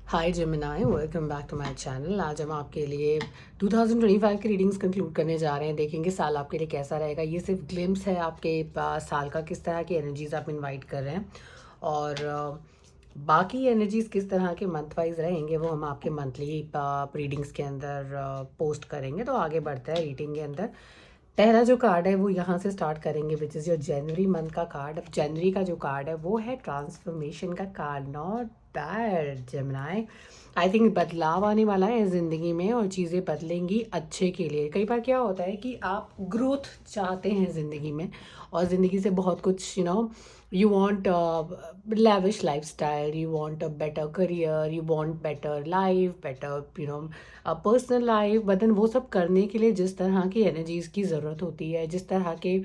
Hi Gemini, welcome back to my channel. आज हम आपके लिए 2025 की रीडिंग्स कंक्लूड करने जा रहे हैं। देखेंगे साल आपके लिए कैसा रहेगा। ये सिर्फ ग्लिम्स है आपके साल का, किस तरह की एनर्जीज आप इनवाइट कर रहे हैं और बाकी एनर्जीज किस तरह के मंथ वाइज रहेंगे वो हम आपके मंथली रीडिंग्स के अंदर पोस्ट करेंगे। तो आगे बढ़ते हैं रीडिंग के अंदर। पहला जो कार्ड है वो यहाँ से स्टार्ट करेंगे, which is your January month का कार्ड। अब जनवरी का जो कार्ड है वो है ट्रांसफॉर्मेशन का card. Not bad Gemini. I think बदलाव आने वाला है ज़िंदगी में और चीज़ें बदलेंगी अच्छे के लिए। कई बार क्या होता है कि आप ग्रोथ चाहते हैं ज़िंदगी में और ज़िंदगी से बहुत कुछ you want a lavish lifestyle, you want a better career, you want better life, better a personal life, but then वो सब करने के लिए जिस तरह की एनर्जीज की ज़रूरत होती है, जिस तरह के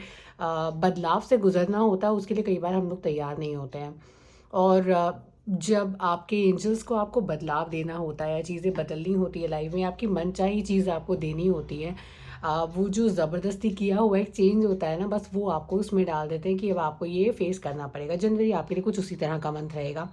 बदलाव से गुजरना होता है, उसके लिए कई बार हम लोग तैयार नहीं होते हैं। और जब आपके एंजल्स को आपको बदलाव देना होता है, चीज़ें बदलनी होती है लाइफ में, आपकी मनचाही चीज़ आपको देनी होती है, वो जो ज़बरदस्ती किया हुआ एक चेंज होता है ना, बस वो आपको उसमें डाल देते हैं कि अब आपको ये फेस करना पड़ेगा। जनवरी आपके लिए कुछ उसी तरह का मंथ रहेगा।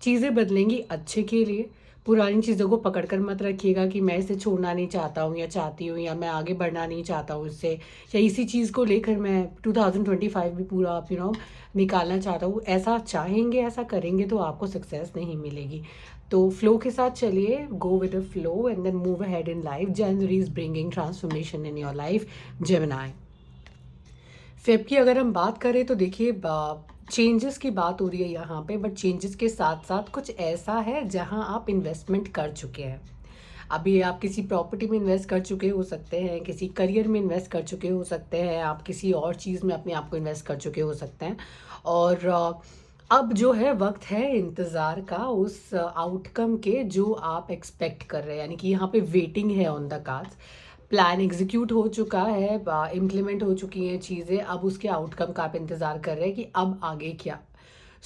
चीज़ें बदलेंगी अच्छे के लिए। पुरानी चीज़ों को पकड़ कर मत रखिएगा कि मैं इसे छोड़ना नहीं चाहता हूँ या चाहती हूँ, या मैं आगे बढ़ना नहीं चाहता हूँ इससे, या इसी चीज़ को लेकर मैं 2025 भी पूरा निकालना चाहता हूँ। ऐसा चाहेंगे, ऐसा करेंगे तो आपको सक्सेस नहीं मिलेगी। तो फ्लो के साथ चलिए, go with the flow and then move ahead in life. January is bringing transformation in your life Gemini. Feb की अगर हम बात करें तो देखिए, चेंजेस की बात हो रही है यहाँ पे, बट चेंजेस के साथ साथ कुछ ऐसा है जहाँ आप इन्वेस्टमेंट कर चुके हैं। अभी आप किसी प्रॉपर्टी में इन्वेस्ट कर चुके हो सकते हैं, किसी करियर में इन्वेस्ट कर चुके हो सकते हैं, आप किसी और चीज़ में अपने आप को इन्वेस्ट कर चुके हो सकते हैं। और अब जो है वक्त है इंतज़ार का उस आउटकम के जो आप एक्सपेक्ट कर रहे हैं, यानी कि यहाँ पे वेटिंग है on the cards. Plan execute हो चुका है, इम्प्लीमेंट हो चुकी हैं चीज़ें, अब उसके आउटकम का आप इंतज़ार कर रहे हैं कि अब आगे क्या।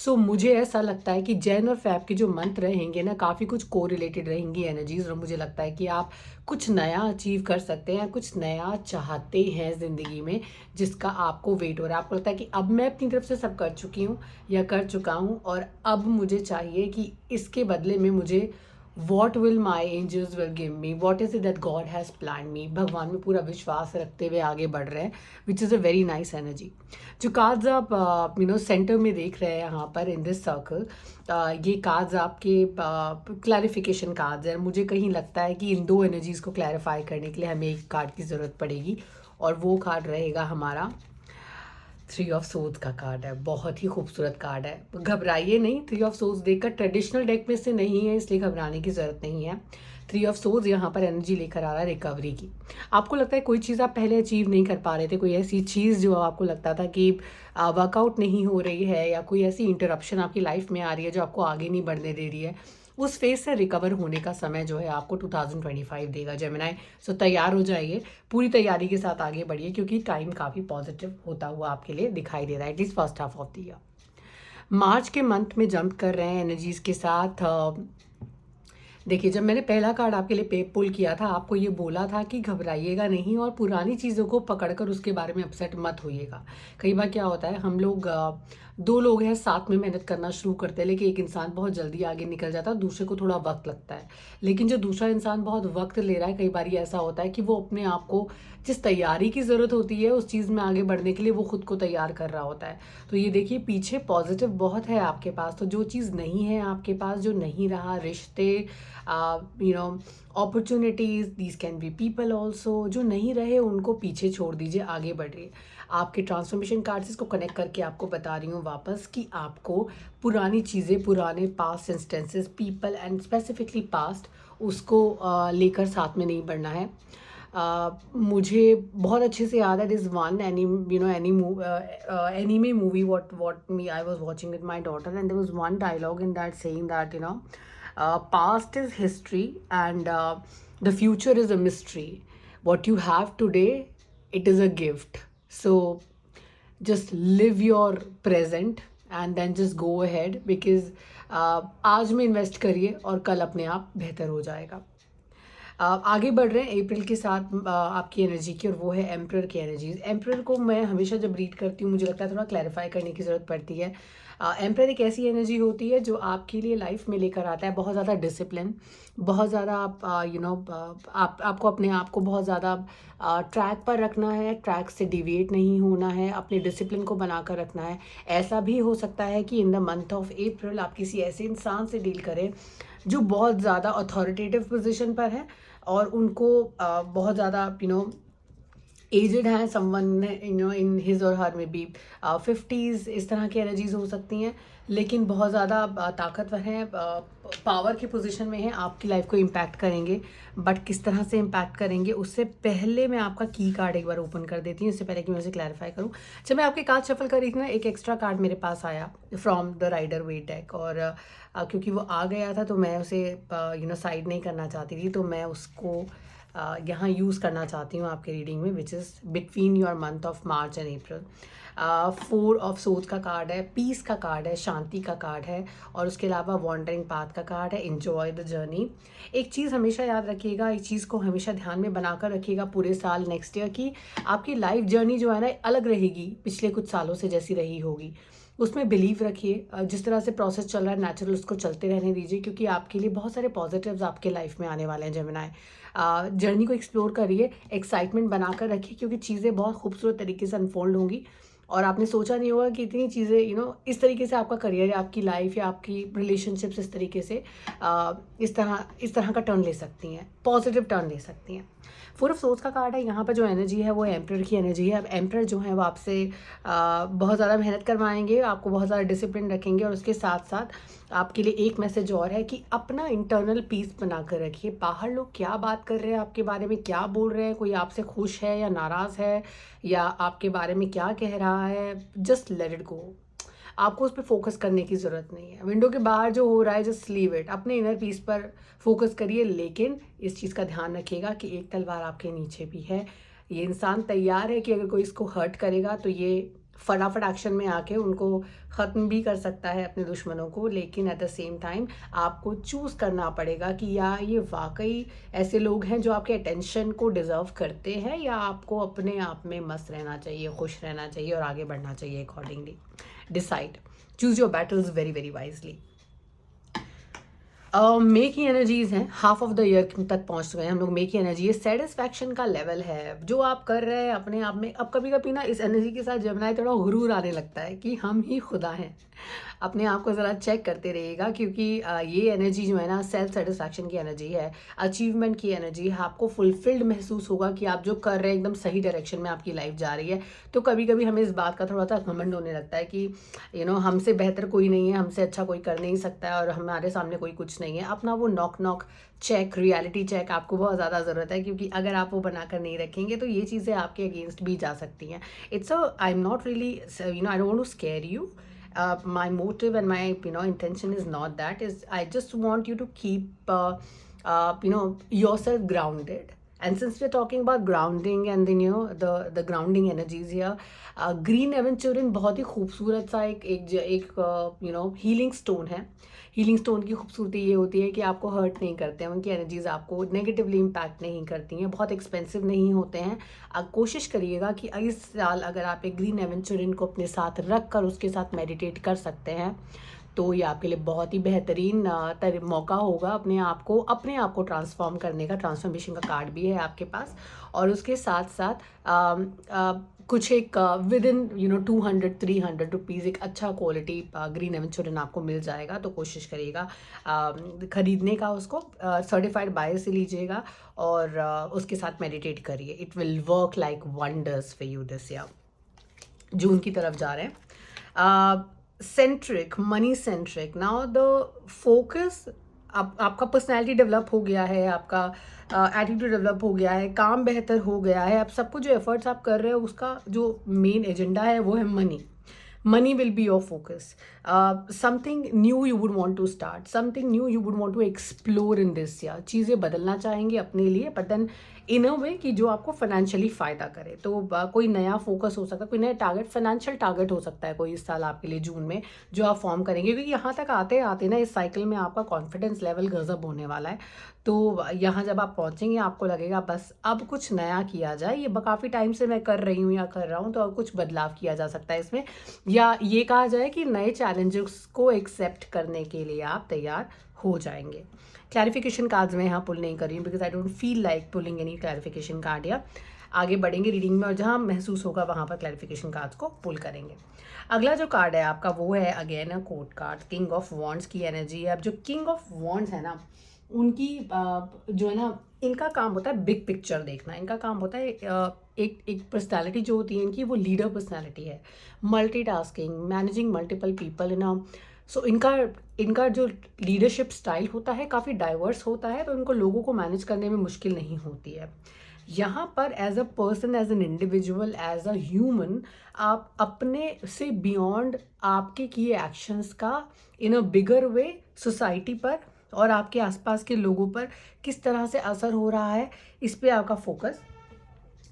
मुझे ऐसा लगता है कि जैन और फैब के जो मंथ रहेंगे ना, काफ़ी कुछ को रिलेटेड रहेंगी एनर्जीज, और मुझे लगता है कि आप कुछ नया अचीव कर सकते हैं, कुछ नया चाहते हैं ज़िंदगी में जिसका आपको वेट हो रहा है। आपको लगता है कि अब मैं अपनी तरफ से सब कर चुकी हूँ या कर चुका हूँ, और अब मुझे चाहिए कि इसके बदले में मुझे what will my angels will give me, what is it that God has plan me. भगवान में पूरा विश्वास रखते हुए आगे बढ़ रहे हैं, which is a very nice energy. जो कार्ड्स आप सेंटर में देख रहे हैं यहाँ पर इन दिस सर्कल, ये कार्ड्स आपके क्लैरिफिकेशन कार्ड्स हैं। मुझे कहीं लगता है कि इन दो एनर्जीज़ को क्लैरिफाई करने के लिए हमें एक कार्ड की ज़रूरत पड़ेगी, और वो कार्ड रहेगा हमारा 3 ऑफ सोर्ड्स का कार्ड है। बहुत ही खूबसूरत कार्ड है, घबराइए नहीं। 3 ऑफ सोर्ड्स देखकर, ट्रेडिशनल डेक में से नहीं है इसलिए घबराने की ज़रूरत नहीं है। 3 ऑफ सोर्ड्स यहाँ पर एनर्जी लेकर आ रहा है रिकवरी की। आपको लगता है कोई चीज़ आप पहले अचीव नहीं कर पा रहे थे, कोई ऐसी चीज़ जो आपको लगता था कि वर्कआउट नहीं हो रही है, या कोई ऐसी इंटरप्शन आपकी लाइफ में आ रही है जो आपको आगे नहीं बढ़ने दे रही है, उस फेज से रिकवर होने का समय जो है आपको 2025 देगा जेमिनाई। तैयार हो जाइए, पूरी तैयारी के साथ आगे बढ़िए, क्योंकि टाइम काफ़ी पॉजिटिव होता हुआ आपके लिए दिखाई दे रहा है, at least first half of the year. March के मंथ में जंप कर रहे हैं एनर्जीज के साथ। देखिए, जब मैंने पहला कार्ड आपके लिए पे पुल किया था, आपको ये बोला था कि घबराइएगा नहीं और पुरानी चीज़ों को पकड़कर उसके बारे में अपसेट मत होइएगा। कई बार क्या होता है, हम लोग दो लोग हैं साथ में मेहनत करना शुरू करते हैं, लेकिन एक इंसान बहुत जल्दी आगे निकल जाता है, दूसरे को थोड़ा वक्त लगता है। लेकिन जो दूसरा इंसान बहुत वक्त ले रहा है, कई बार ऐसा होता है कि वो अपने आप को जिस तैयारी की ज़रूरत होती है उस चीज़ में आगे बढ़ने के लिए वो खुद को तैयार कर रहा होता है। तो ये देखिए, पीछे पॉजिटिव बहुत है आपके पास। तो जो चीज़ नहीं है आपके पास, जो नहीं रहा, रिश्ते, opportunities, these can be people also, जो नहीं रहे उनको पीछे छोड़ दीजिए, आगे बढ़िए। आपके ट्रांसफॉर्मेशन कार्ड से इसको कनेक्ट करके आपको बता रही हूँ वापस कि आपको पुरानी चीज़ें, पुराने past instances, people and specifically past, उसको लेकर साथ में नहीं बढ़ना है। मुझे बहुत अच्छे से याद है this one anime movie what me I was watching with my daughter, and there was one dialogue in that saying that past is history and the future is a mystery. What you have today, it is a gift. So just live your present and then just go ahead, because आज में invest करिए और कल अपने आप बेहतर हो जाएगा। आगे बढ़ रहे हैं अप्रैल के साथ आपकी एनर्जी की, और वो है एम्परर की एनर्जीज। एम्परर को मैं हमेशा जब रीड करती हूँ मुझे लगता है थोड़ा क्लैरिफाई करने की ज़रूरत पड़ती है। एम्परर एक ऐसी एनर्जी होती है जो आपके लिए लाइफ में लेकर आता है बहुत ज़्यादा डिसिप्लिन, बहुत ज़्यादा आप आपको अपने आप को बहुत ज़्यादा ट्रैक पर रखना है, ट्रैक से डिविएट नहीं होना है, अपने डिसिप्लिन को बनाकर रखना है। ऐसा भी हो सकता है कि इन द मंथ ऑफ अप्रैल आप किसी ऐसे इंसान से डील करें जो बहुत ज़्यादा अथॉरिटेटिव पोजीशन पर है और उनको बहुत ज़्यादा एजड हैं, समवन इन हिज और हर में बी 50s, इस तरह की एनर्जीज हो सकती हैं, लेकिन बहुत ज़्यादा ताकतवर हैं, पावर की पोजीशन में हैं, आपकी लाइफ को इम्पैक्ट करेंगे। बट किस तरह से इम्पैक्ट करेंगे उससे पहले मैं आपका की कार्ड एक बार ओपन कर देती हूँ, इससे पहले कि मैं उसे क्लैरिफाई करूँ। जब मैं आपके कार्ड शफल कर रही थी ना, एक एक्स्ट्रा कार्ड मेरे पास आया from the Rider Waite deck, और क्योंकि वो आ गया था तो मैं उसे साइड नहीं करना चाहती थी, तो मैं उसको यहाँ यूज़ करना चाहती हूँ आपके रीडिंग में, which is between your month of March and April. 4 of swords का कार्ड है, पीस का कार्ड है, शांति का कार्ड है, और उसके अलावा वॉन्डरिंग पाथ का कार्ड है, एन्जॉय द जर्नी। एक चीज़ हमेशा याद रखिएगा, एक चीज़ को हमेशा ध्यान में बनाकर रखिएगा पूरे साल नेक्स्ट ईयर की, आपकी लाइफ जर्नी जो है ना अलग रहेगी पिछले कुछ सालों से जैसी रही होगी। उसमें बिलीव रखिए, जिस तरह से प्रोसेस चल रहा है नेचुरल उसको चलते रहने दीजिए, क्योंकि आपके लिए बहुत सारे पॉजिटिव्स आपके लाइफ में आने वाले हैं जेमिनाई। जर्नी को एक्सप्लोर करिए, एक्साइटमेंट बनाकर रखिए, क्योंकि चीज़ें बहुत खूबसूरत तरीके से अनफोल्ड होंगी और आपने सोचा नहीं होगा कि इतनी चीज़ें इस तरीके से आपका करियर या आपकी लाइफ या आपकी रिलेशनशिप्स इस तरीके से इस तरह का टर्न ले सकती हैं, पॉजिटिव टर्न ले सकती हैं। 4 ऑफ सोर्ड्स का कार्ड है, यहाँ पर जो एनर्जी है वो एम्परर की एनर्जी है। अब एम्परर जो है वो आपसे बहुत ज़्यादा मेहनत करवाएंगे, आपको बहुत ज़्यादा डिसिप्लिन रखेंगे, और उसके साथ साथ आपके लिए एक मैसेज और है कि अपना इंटरनल पीस बना कर रखिए। बाहर लोग क्या बात कर रहे हैं आपके बारे में, क्या बोल रहे हैं, कोई आपसे खुश है या नाराज़ है या आपके बारे में क्या कह रहा है, जस्ट लेट इट गो। आपको उस पर फोकस करने की ज़रूरत नहीं है। विंडो के बाहर जो हो रहा है जस्ट लीव इट, अपने इनर पीस पर फोकस करिए, लेकिन इस चीज़ का ध्यान रखिएगा कि एक तलवार आपके नीचे भी है। ये इंसान तैयार है कि अगर कोई इसको हर्ट करेगा तो ये फटाफट एक्शन में आके उनको ख़त्म भी कर सकता है, अपने दुश्मनों को, लेकिन एट द सेम टाइम आपको चूज़ करना पड़ेगा कि या ये वाकई ऐसे लोग हैं जो आपके अटेंशन को डिज़र्व करते हैं, या आपको अपने आप में मस्त रहना चाहिए, खुश रहना चाहिए और आगे बढ़ना चाहिए accordingly. Decide, choose your battles very very wisely. May की एनर्जीज हैं, हाफ ऑफ द ईयर तक पहुंच गए हैं हम लोग। मे की एनर्जी है, सेटिस्फैक्शन का लेवल है जो आप कर रहे हैं अपने आप में। अब कभी कभी ना इस एनर्जी के साथ जमना थोड़ा गुरूर आने लगता है कि हम ही खुदा हैं। अपने आप को ज़रा चेक करते रहिएगा, क्योंकि ये एनर्जी जो है ना सेल्फ सेटिस्फैक्शन की एनर्जी है, अचीवमेंट की एनर्जी है। आपको फुलफिल्ड महसूस होगा कि आप जो कर रहे हैं एकदम सही डायरेक्शन में आपकी लाइफ जा रही है। तो कभी कभी हमें इस बात का थोड़ा सा घमंड होने लगता है कि हमसे बेहतर कोई नहीं है, हमसे अच्छा कोई कर नहीं सकता है, और हमारे सामने कोई कुछ नहीं है। अपना वो नॉक चेक, रियलिटी चेक आपको बहुत ज़्यादा ज़रूरत है, क्योंकि अगर आप वो बनाकर नहीं रखेंगे तो ये चीज़ें आपके अगेंस्ट भी जा सकती हैं। I am not really I don't want to scare you. My motive and my intention is not that. Is I just want you to keep yourself grounded. And since we're talking about grounding and then the grounding energies here, green aventurine बहुत ही खूबसूरत सा एक healing stone है। Healing stone की खूबसूरती ये होती है कि आपको हर्ट नहीं करते हैं, उनकी एनर्जीज आपको नेगेटिवली इम्पैक्ट नहीं करती हैं, बहुत एक्सपेंसिव नहीं होते हैं। कोशिश करिएगा कि इस साल अगर आप एक ग्रीन एवेंचुरिन को अपने साथ रख कर उसके साथ मेडिटेट कर सकते हैं तो ये आपके लिए बहुत ही बेहतरीन मौका होगा अपने आप को ट्रांसफॉर्म करने का। ट्रांसफॉर्मेशन का कार्ड भी है आपके पास, और उसके साथ साथ कुछ एक विद इन 200-300 रुपीज़ एक अच्छा क्वालिटी ग्रीन एवेंचुरिन आपको मिल जाएगा। तो कोशिश करिएगा ख़रीदने का, उसको सर्टिफाइड बायर से लीजिएगा और उसके साथ मेडिटेट करिए। It will work like wonders for you this year. June की तरफ जा रहे हैं। Centric, money centric, now the focus, आपका पर्सनैलिटी डेवलप हो गया है, आपका एटीट्यूड डेवलप हो गया है, काम बेहतर हो गया है। आप सब कुछ जो एफर्ट्स आप कर रहे हो उसका जो मेन एजेंडा है वो है money. Money will be your focus. Something new you would want to start, something new you would want to explore in this year. चीज़ें बदलना चाहेंगे अपने लिए, but then in a way कि जो आपको फाइनेंशियली फ़ायदा करे। तो कोई नया फोकस हो सकता है, कोई नया टारगेट, फाइनेंशियल टारगेट हो सकता है कोई इस साल आपके लिए जून में जो आप फॉर्म करेंगे, क्योंकि यहाँ तक आते आते ना इस साइकिल में आपका कॉन्फिडेंस लेवल गजब होने वाला है। तो यहाँ जब आप पहुँचेंगे आपको लगेगा बस अब कुछ नया किया जाए, ये काफ़ी टाइम से मैं कर रही हूँ या कर रहा हूँ, तो अब कुछ बदलाव किया जा सकता है इसमें। या ये कहा जाए कि नए चैलेंजेस को एक्सेप्ट करने के लिए आप तैयार हो जाएंगे। क्लैरिफिकेशन कार्ड्स मैं यहाँ पुल नहीं कर रही हूँ because I don't feel like pulling any clarification card. या आगे बढ़ेंगे रीडिंग में और जहाँ महसूस होगा वहाँ पर क्लैरिफिकेशन कार्ड्स को पुल करेंगे। अगला जो कार्ड है आपका वो है again a court card, king of wands की एनर्जी है। अब जो किंग ऑफ वॉन्ड्स है ना, उनकी जो है ना, इनका काम होता है बिग पिक्चर देखना। इनका काम होता है एक पर्सनालिटी जो होती है इनकी, वो लीडर पर्सनालिटी है। Multitasking, managing multiple people in a, so इनका इनका जो लीडरशिप स्टाइल होता है काफ़ी डाइवर्स होता है, तो इनको लोगों को मैनेज करने में मुश्किल नहीं होती है। यहाँ पर as a person, as an individual, as a human, आप अपने से बियॉन्ड आपके किए एक्शंस का इन अ बिगर वे सोसाइटी पर और आपके आसपास के लोगों पर किस तरह से असर हो रहा है, इस पे आपका फोकस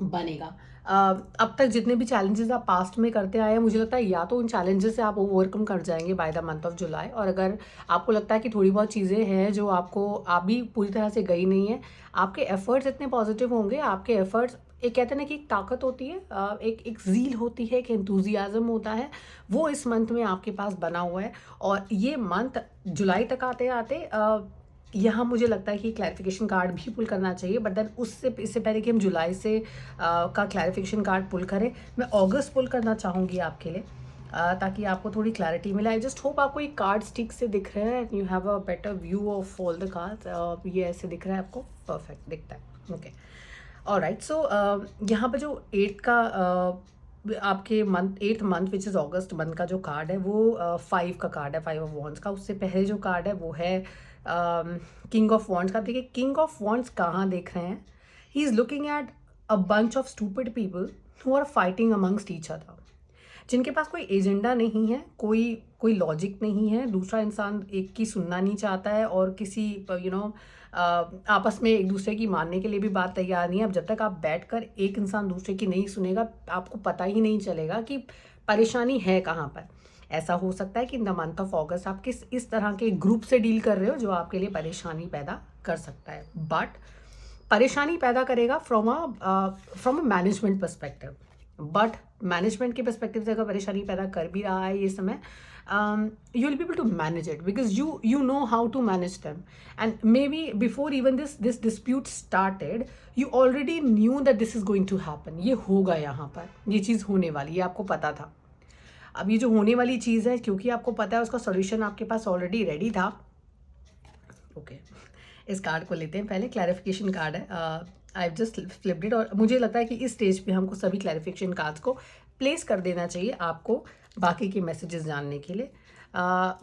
बनेगा। अब तक जितने भी चैलेंजेस आप पास्ट में करते आए हैं, मुझे लगता है या तो उन चैलेंजेस से आप ओवरकम कर जाएंगे by the month of July, और अगर आपको लगता है कि थोड़ी बहुत चीज़ें हैं जो आप भी पूरी तरह से गई नहीं है, आपके एफर्ट्स इतने पॉजिटिव होंगे। आपके एफर्ट्स, एक कहते हैं ना कि एक ताकत होती है, एक ज़ील होती है, एक एंथुजियाज़म होता है, वो इस मंथ में आपके पास बना हुआ है। और ये मंथ जुलाई तक आते आते यहाँ मुझे लगता है कि क्लैरिफिकेशन कार्ड भी पुल करना चाहिए, बट देन इससे पहले कि हम जुलाई से का क्लैरिफिकेशन कार्ड पुल करें, मैं अगस्त पुल करना चाहूँगी आपके लिए, ताकि आपको थोड़ी क्लैरिटी मिले। आई जस्ट होप आपको ये कार्ड स्टिक से दिख रहे हैं, you have a better view of all the cards. ये ऐसे दिख रहा है आपको, परफेक्ट दिखता है, ओके। ऑलराइट, सो यहाँ पर जो 8 का आपके month 8th month which is August month का जो कार्ड है वो 5 का कार्ड है, 5 ऑफ वॉन्ड्स का। उससे पहले जो कार्ड है वो है किंग ऑफ वॉन्ड्स का। देखिए किंग ऑफ वॉन्ड्स कहाँ देख रहे हैं, he is looking at a bunch of stupid people who are fighting amongst each other, जिनके पास कोई एजेंडा नहीं है, कोई लॉजिक नहीं है, दूसरा इंसान एक की सुनना नहीं चाहता है और किसी आपस में एक दूसरे की मानने के लिए भी बात तैयार नहीं है। अब जब तक आप बैठकर एक इंसान दूसरे की नहीं सुनेगा, आपको पता ही नहीं चलेगा कि परेशानी है कहाँ पर। ऐसा हो सकता है कि इन द मंथ ऑफ ऑगस्ट आप किस इस तरह के ग्रुप से डील कर रहे हो जो आपके लिए परेशानी पैदा कर सकता है, बट परेशानी पैदा करेगा from a management perspective. But management के पर्सपेक्टिव से अगर परेशानी पैदा कर भी रहा है ये समय, you will be able to manage it because you know how to manage them, and maybe before even this dispute started you already knew that this is going to happen। ये होगा, यहाँ पर ये चीज़ होने वाली, ये आपको पता था। अब ये जो होने वाली चीज़ है, क्योंकि आपको पता है उसका सॉल्यूशन आपके पास ऑलरेडी रेडी था। ओके, इस कार्ड को लेते हैं, पहले क्लैरिफिकेशन कार्ड है। आई जस्ट फ्लिप्ड इट, और मुझे लगता है कि इस स्टेज पे हमको सभी क्लैरिफिकेशन कार्ड्स को प्लेस कर देना चाहिए आपको बाकी के मैसेजेस जानने के लिए।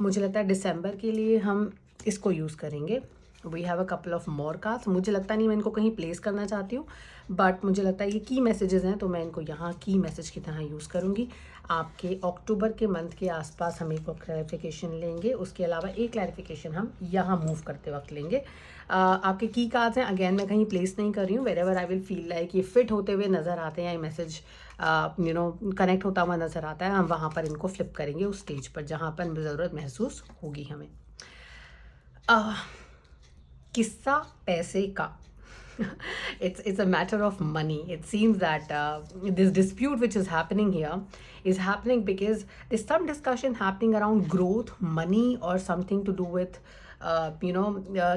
मुझे लगता है दिसंबर के लिए हम इसको यूज़ करेंगे। We have a couple of more cards. मुझे लगता नहीं मैं इनको कहीं प्लेस करना चाहती हूँ, बट मुझे लगता है ये की मैसेजेस हैं, तो मैं इनको यहाँ की मैसेज की तरह यूज़ करूँगी। आपके अक्टूबर के मंथ के आसपास हम एक क्लैरिफिकेशन लेंगे, उसके अलावा एक क्लैरिफिकेशन हम यहाँ मूव करते वक्त लेंगे। आपके की कार्ड्स हैं, अगेन मैं कहीं प्लेस नहीं कर रही हूँ, wherever I will feel like ये फिट होते हुए नज़र आते हैं, ये मैसेज कनेक्ट होता हुआ नज़र आता है, हम वहाँ पर इनको फ्लिप करेंगे उस स्टेज पर जहाँ पर ज़रूरत महसूस होगी हमें। किस्सा पैसे का it's a matter of money. It seems that this dispute which is happening here is happening because there's some discussion happening around growth, money, or something to do with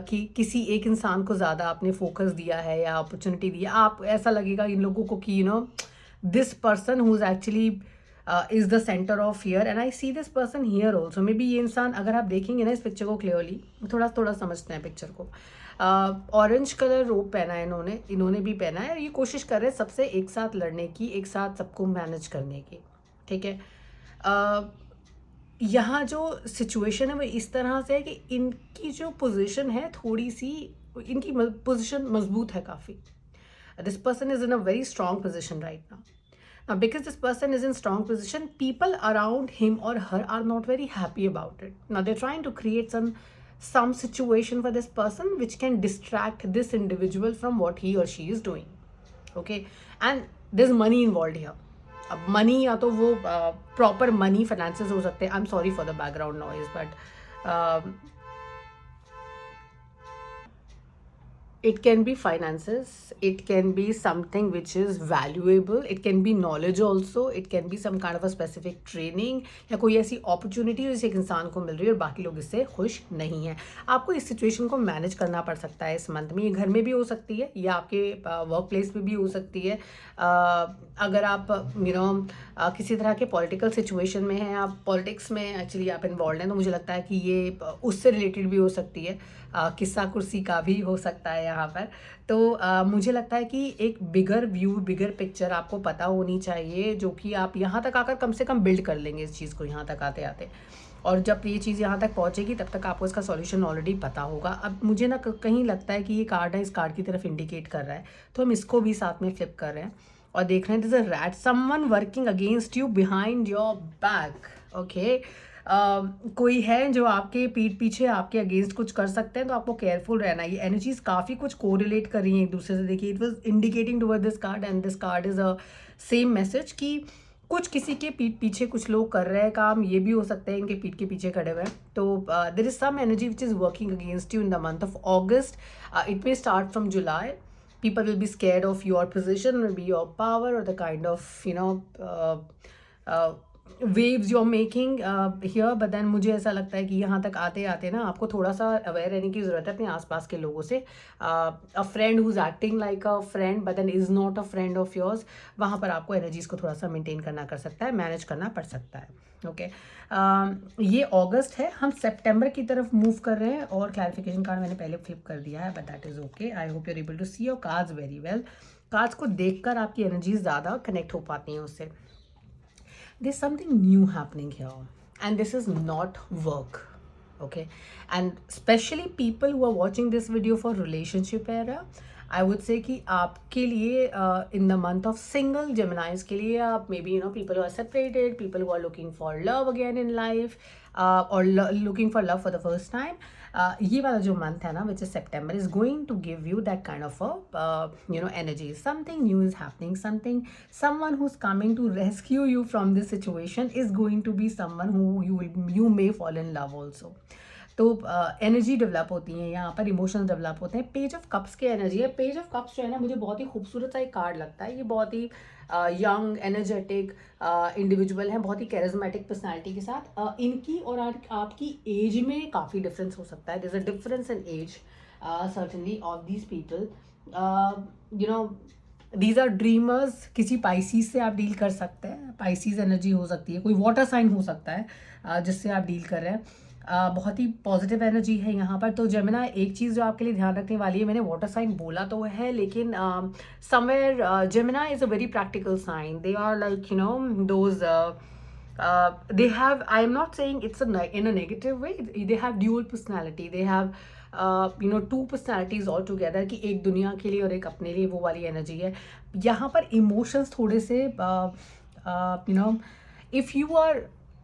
कि किसी एक इंसान को ज़्यादा आपने फोकस दिया है या अपॉर्चुनिटी दी है। आप ऐसा लगेगा इन लोगों को कि this person who is actually is the centre of here, and I see this person here also. May be ये इंसान, अगर आप देखेंगे ना इस पिक्चर को क्लियरली, थोड़ा समझते हैं पिक्चर को, ऑरेंज कलर रोब पहना है इन्होंने भी पहना है, और ये कोशिश कर रहे हैं सबसे एक साथ लड़ने की, एक साथ सबको मैनेज करने की, ठीक है। यहाँ जो सिचुएशन है वो इस तरह से है कि इनकी जो पोजीशन है थोड़ी सी, इनकी पोजीशन मजबूत है काफ़ी। This person is in a very strong position right now. Now, because this person is in strong position, people around him or her are not very happy about it. Now, they're trying to create some situation for this person which can distract this individual from what he or she is doing. Okay, and there's money involved here. अब money या तो वो proper money finances हो सकते हैं। I am sorry for the background noise, but It can be finances, it can be something which is valuable, it can be knowledge also, it can be some kind of a specific training, या कोई ऐसी opportunity जो एक इंसान को मिल रही है और बाकी लोग इससे खुश नहीं हैं. आपको इस सिचुएशन को मैनेज करना पड़ सकता है इस मंथ में. ये घर में भी हो सकती है या आपके वर्क प्लेस पे भी हो सकती है. अगर आप किसी तरह के पॉलिटिकल सिचुएशन में हैं, आप पॉलिटिक्स में एक्चुअली आप इन्वॉल्व हैं, तो मुझे लगता है कि ये उससे रिलेटेड भी हो सकती है. किस्सा कुर्सी का भी हो सकता है यहाँ पर. तो मुझे लगता है कि एक बिगर व्यू, बिगर पिक्चर आपको पता होनी चाहिए, जो कि आप यहाँ तक आकर कम से कम बिल्ड कर लेंगे इस चीज़ को यहाँ तक आते आते. और जब ये चीज़ यहाँ तक पहुँचेगी तब तक आपको इसका सॉल्यूशन ऑलरेडी पता होगा. अब मुझे ना कहीं लगता है कि ये कार्ड है, इस कार्ड की तरफ इंडिकेट कर रहा है, तो हम इसको भी साथ में फ्लिप कर रहे हैं और देख रहे हैं this a rat, someone working against you behind your back. Okay, कोई है जो आपके पीठ पीछे आपके अगेंस्ट कुछ कर सकते हैं, तो आपको केयरफुल रहना है. ये एनर्जीज काफ़ी कुछ कोरिलेट कर रही हैं एक दूसरे से. देखिए, it was indicating toward this card and this card is a same message कि कुछ किसी के पीठ पीछे कुछ लोग कर रहे हैं काम. ये भी हो सकता है इनके पीठ के पीछे खड़े हुए हैं. तो there is some energy which is working against you in the month of August. It may start from July. People will be scared of your position, maybe your power, or the kind of waves you're making here. But then मुझे ऐसा लगता है कि यहाँ तक आते आते ना आपको थोड़ा सा अवेयर रहने की ज़रूरत है अपने आसपास के लोगों से. A friend who is acting like a friend but then is not a friend of yours, वहाँ पर आपको एनर्जीज़ को थोड़ा सा मेंटेन करना कर सकता है, मैनेज करना पड़ सकता है. ओके, ये अगस्त है. हम सितंबर की तरफ मूव कर रहे हैं और क्लैरिफिकेशन कार्ड मैंने पहले फ्लिप कर दिया है, but that is okay. I hope you are able to see your cards very well. Cards को देखकर आपकी एनर्जीज ज़्यादा कनेक्ट हो पाती हैं उससे. There's something new happening here, and this is not work. Okay, and especially people who are watching this video for relationship era, I would say कि आपके लिए in the month of single Geminis के लिए आप maybe people who are separated, people who are looking for love again in life, or looking for love for the first time. ये वाला जो month है ना, which is September, is going to give you that kind of a energy. Something new is happening. Someone who's coming to rescue you from this situation is going to be someone who you may fall in love also. तो energy develop होती है यहाँ पर, emotions develop होते हैं. Page of cups की energy है. Page of cups जो है ना, मुझे बहुत ही खूबसूरत सा एक कार्ड लगता है. ये बहुत ही यंग एनर्जेटिक इंडिविजुअल हैं, बहुत ही कैरिज्मेटिक पर्सनालिटी के साथ. इनकी और आपकी एज में काफ़ी डिफरेंस हो सकता है. There is a difference in age certainly of these people. These are dreamers. किसी पाइसीज से आप डील कर सकते हैं. पाइसीज एनर्जी हो सकती है, कोई वाटर साइन हो सकता है जिससे आप डील कर रहे हैं. बहुत ही पॉजिटिव एनर्जी है यहाँ पर. तो जेमिना, एक चीज़ जो आपके लिए ध्यान रखने वाली है, मैंने वाटर साइन बोला तो है, लेकिन somewhere Gemini is a very practical sign. They are like those they have, I am not saying it's in a negative way, they have dual personality, they have two personalities all together, कि एक दुनिया के लिए और एक अपने लिए, वो वाली एनर्जी है यहाँ पर. इमोशंस थोड़े से if you are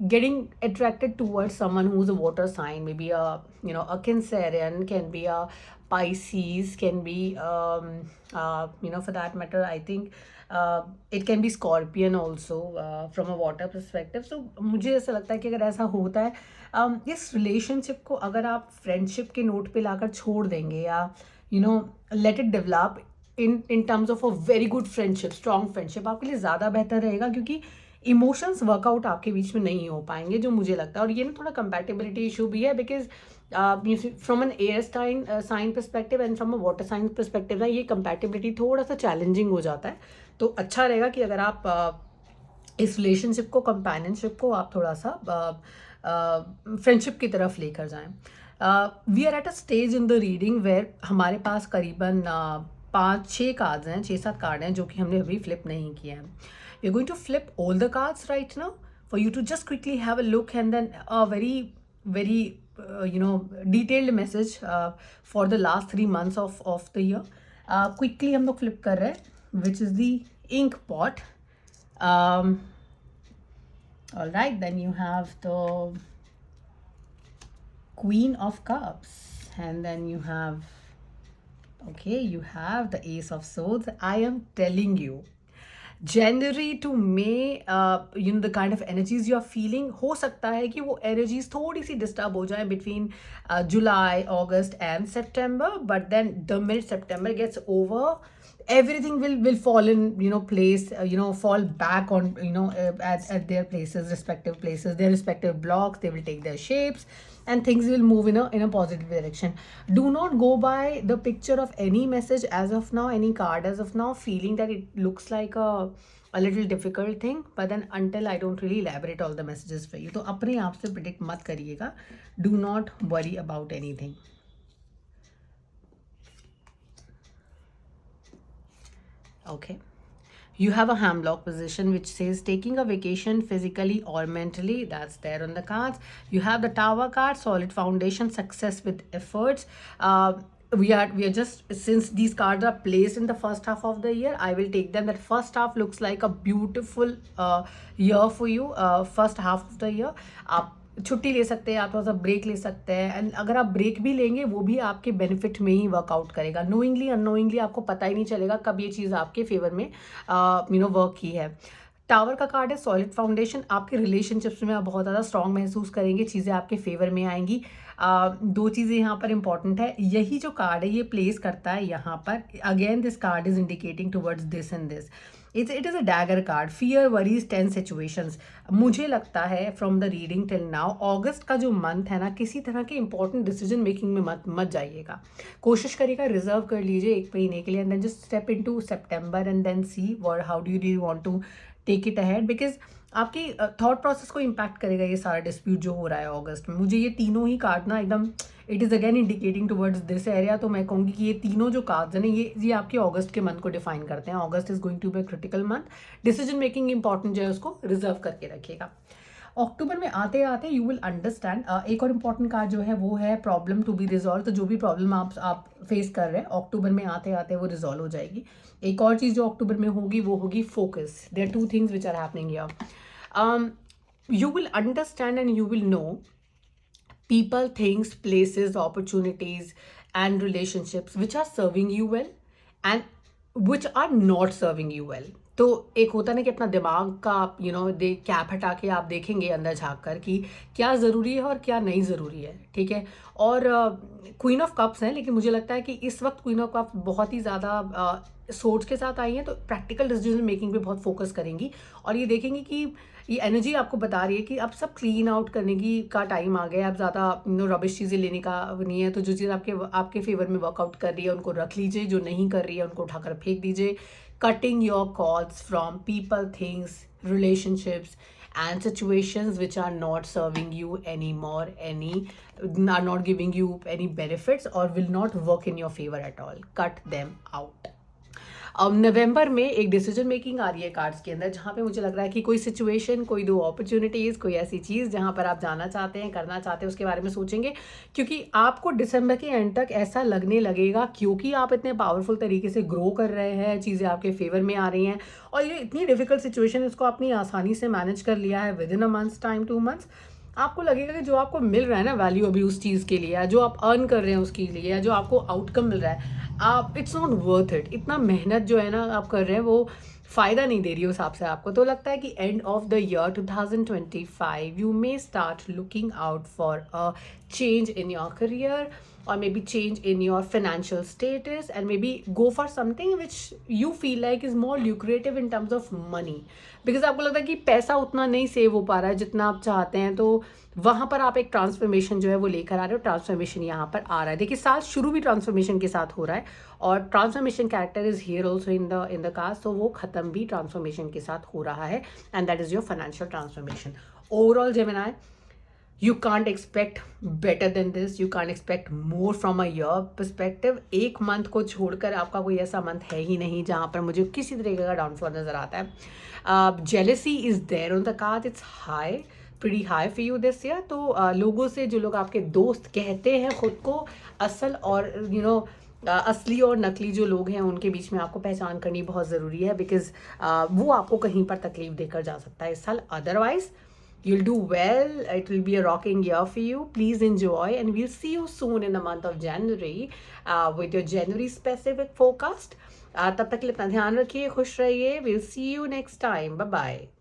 getting attracted towards someone who's a water sign, maybe a Cancerian, can be a Pisces, can be for that matter, I think it can be Scorpion also, from a water perspective. So मुझे ऐसा लगता है कि अगर ऐसा होता है, इस रिलेशनशिप को अगर आप फ्रेंडशिप के नोट पे लाकर छोड़ देंगे, या let it develop in terms of a very good friendship, strong friendship, आपके लिए ज़्यादा बेहतर रहेगा, क्योंकि इमोशंस वर्कआउट आपके बीच में नहीं हो पाएंगे, जो मुझे लगता है. और ये ना थोड़ा कंपैटिबिलिटी इशू भी है, because from an air sign perspective and from a water sign perspective ना, ये कंपैटिबिलिटी थोड़ा सा चैलेंजिंग हो जाता है. तो अच्छा रहेगा कि अगर आप इस रिलेशनशिप को, कंपेनियनशिप को आप थोड़ा सा फ्रेंडशिप की तरफ लेकर जाएं. We are at a stage in the reading where हमारे पास करीबन 5-6 कार्ड्स हैं, 6-7 कार्ड हैं जो कि हमने अभी फ्लिप नहीं किए हैं. We're going to flip all the cards right now for you to just quickly have a look, and then a very detailed message for the last 3 months of the year. Quickly हम लोग flip कर रहे हैं, which is the ink pot. All right, then you have the Queen of Cups, and then you have the Ace of Swords. I am telling you, January to May the kind of energies you are feeling, हो सकता है कि वो energies थोड़ी सी disturb हो जाए between July, August and September, but then the minute September gets over, everything will fall in place, fall back on at their places, respective places, their respective blocks. They will take their shapes and things will move in a positive direction. Do not go by the picture of any message as of now, any card as of now, feeling that it looks like a little difficult thing, but then until I don't really elaborate all the messages for you, तो अपने आप से predict मत करिएगा. Do not worry about anything. Okay. You have a hamlock position which says taking a vacation physically or mentally. That's there on the cards. You have the Tower card, solid foundation, success with efforts. We are just, since these cards are placed in the first half of the year, I will take them that first half looks like a beautiful year for you. First half of the year, आप छुट्टी ले सकते हैं, आप थोड़ा सा break ले सकते हैं, एंड अगर आप ब्रेक भी लेंगे वो भी आपके बेनिफिट में ही वर्कआउट करेगा. नोइंगली अननोइंगली आपको पता ही नहीं चलेगा कब ये चीज़ आपके फेवर में वर्क की है. टावर का कार्ड है, सॉलिड फाउंडेशन. आपके रिलेशनशिप्स में आप बहुत ज़्यादा स्ट्रॉन्ग महसूस करेंगे, चीज़ें आपके फेवर में आएंगी. दो चीज़ें यहाँ पर इंपॉर्टेंट है. यही जो कार्ड है ये प्लेस करता है यहाँ पर. Again this card is indicating towards this and this. It is a dagger card. Fear, worries, tense situations. मुझे लगता है from the reading till now, अगस्त का जो मंथ है ना, किसी तरह के इंपॉर्टेंट डिसीजन मेकिंग में मत जाइएगा. कोशिश करिएगा, रिजर्व कर लीजिए एक महीने के लिए, and then just step into September and then see how do you want to take it ahead, because आपकी थॉट प्रोसेस को इम्पैक्ट करेगा ये सारा डिस्प्यूट जो हो रहा है अगस्त में. मुझे ये तीनों ही कार्ड ना एकदम, it is again indicating towards this area. तो मैं कहूँगी कि ये तीनों जो कार्ड्स हैं ना, ये आपके अगस्त के मंथ को डिफाइन करते हैं. August is going to be critical month. Decision making important जो है उसको रिजर्व करके रखिएगा. अक्टूबर में आते आते यू विल अंडरस्टैंड. एक और इम्पॉर्टेंट कार्ड जो है वो है प्रॉब्लम टू बी रिजॉल्व. तो जो भी प्रॉब्लम आप फेस कर रहे हैं अक्टूबर में आते आते वो रिजॉल्व हो जाएगी. एक और चीज़ जो अक्टूबर में होगी वो होगी focus. There are two things which are happening here. You will understand and you will know people, things, places, opportunities and relationships which are serving you well and which are not serving you well. तो एक होता है ना कि अपना दिमाग का आप कैप हटा के आप देखेंगे अंदर झाँक कर कि क्या ज़रूरी है और क्या नहीं ज़रूरी है. ठीक है. और क्वीन ऑफ कप्स हैं, लेकिन मुझे लगता है कि इस वक्त क्वीन ऑफ कप्स बहुत ही ज़्यादा सोच के साथ आई हैं, तो प्रैक्टिकल डिसीजन मेकिंग पे बहुत फोकस करेंगी. और ये देखेंगे कि ये एनर्जी आपको बता रही है कि अब सब क्लीन आउट करने की का टाइम आ गया है. अब ज़्यादा रबिश चीज़ें लेने का नहीं है. तो जो चीज़ आपके फेवर में वर्कआउट कर रही है उनको रख लीजिए, जो नहीं कर रही है उनको उठाकर फेंक दीजिए. Cutting your cords from people, things, relationships and situations which are not serving you anymore, are not giving you any benefits or will not work in your favor at all. Cut them out. नवंबर में एक decision making आ रही है cards के अंदर, जहाँ पे मुझे लग रहा है कि कोई सिचुएशन, कोई दो अपॉर्चुनिटीज़, कोई ऐसी चीज़ जहाँ पर आप जाना चाहते हैं, करना चाहते हैं, उसके बारे में सोचेंगे. क्योंकि आपको दिसंबर के एंड तक ऐसा लगने लगेगा, क्योंकि आप इतने पावरफुल तरीके से ग्रो कर रहे हैं, चीज़ें आपके फेवर में आ रही हैं, और ये इतनी डिफिकल्ट सिचुएशन इसको आपने आसानी से मैनेज कर लिया है with in a months time, 2 months. आपको लगेगा कि जो आपको मिल रहा है ना वैल्यू अभी उस चीज़ के लिए, या जो आप अर्न कर रहे हैं उसके लिए, या जो आपको आउटकम मिल रहा है, आप इट्स नॉट वर्थ इट. इतना मेहनत जो है ना आप कर रहे हैं वो फ़ायदा नहीं दे रही उस हिसाब से आपको. तो लगता है कि end of the year 2025 you may start looking out for a change in your career or maybe change in your financial status, and maybe go for something which you feel like is more lucrative in terms of money, because आपको लगता है कि पैसा उतना नहीं save हो पा रहा है जितना आप चाहते हैं. तो वहाँ पर आप एक ट्रांसफॉर्मेशन जो है वो लेकर आ रहे हो. ट्रांसफॉर्मेशन यहाँ पर आ रहा है. देखिए साल शुरू भी ट्रांसफॉर्मेशन के साथ हो रहा है, और transformation character is here also in the cast. तो वो ख़त्म भी ट्रांसफॉर्मेशन के साथ हो रहा है, and that is your financial transformation. Overall Gemini, you can't expect better than this. You can't expect more from a year perspective. एक मंथ को छोड़कर आपका कोई ऐसा मंथ है ही नहीं जहाँ पर मुझे किसी तरीके का डाउनफॉल नज़र आता है. Jealousy is there on the card. It's high, pretty high for you this year. तो लोगों से, जो लोग आपके दोस्त कहते हैं खुद को, असल और असली और नकली जो लोग हैं उनके बीच में आपको पहचान करनी बहुत ज़रूरी है, बिकॉज वो आपको कहीं पर तकलीफ देकर जा सकता है इस साल. Otherwise You'll do well. It will be a rocking year for you. Please enjoy, and we'll see you soon in the month of January with your January specific forecast. तब तक के लिए अपना ध्यान रखिए, खुश रहिए. We'll see you next time. Bye bye.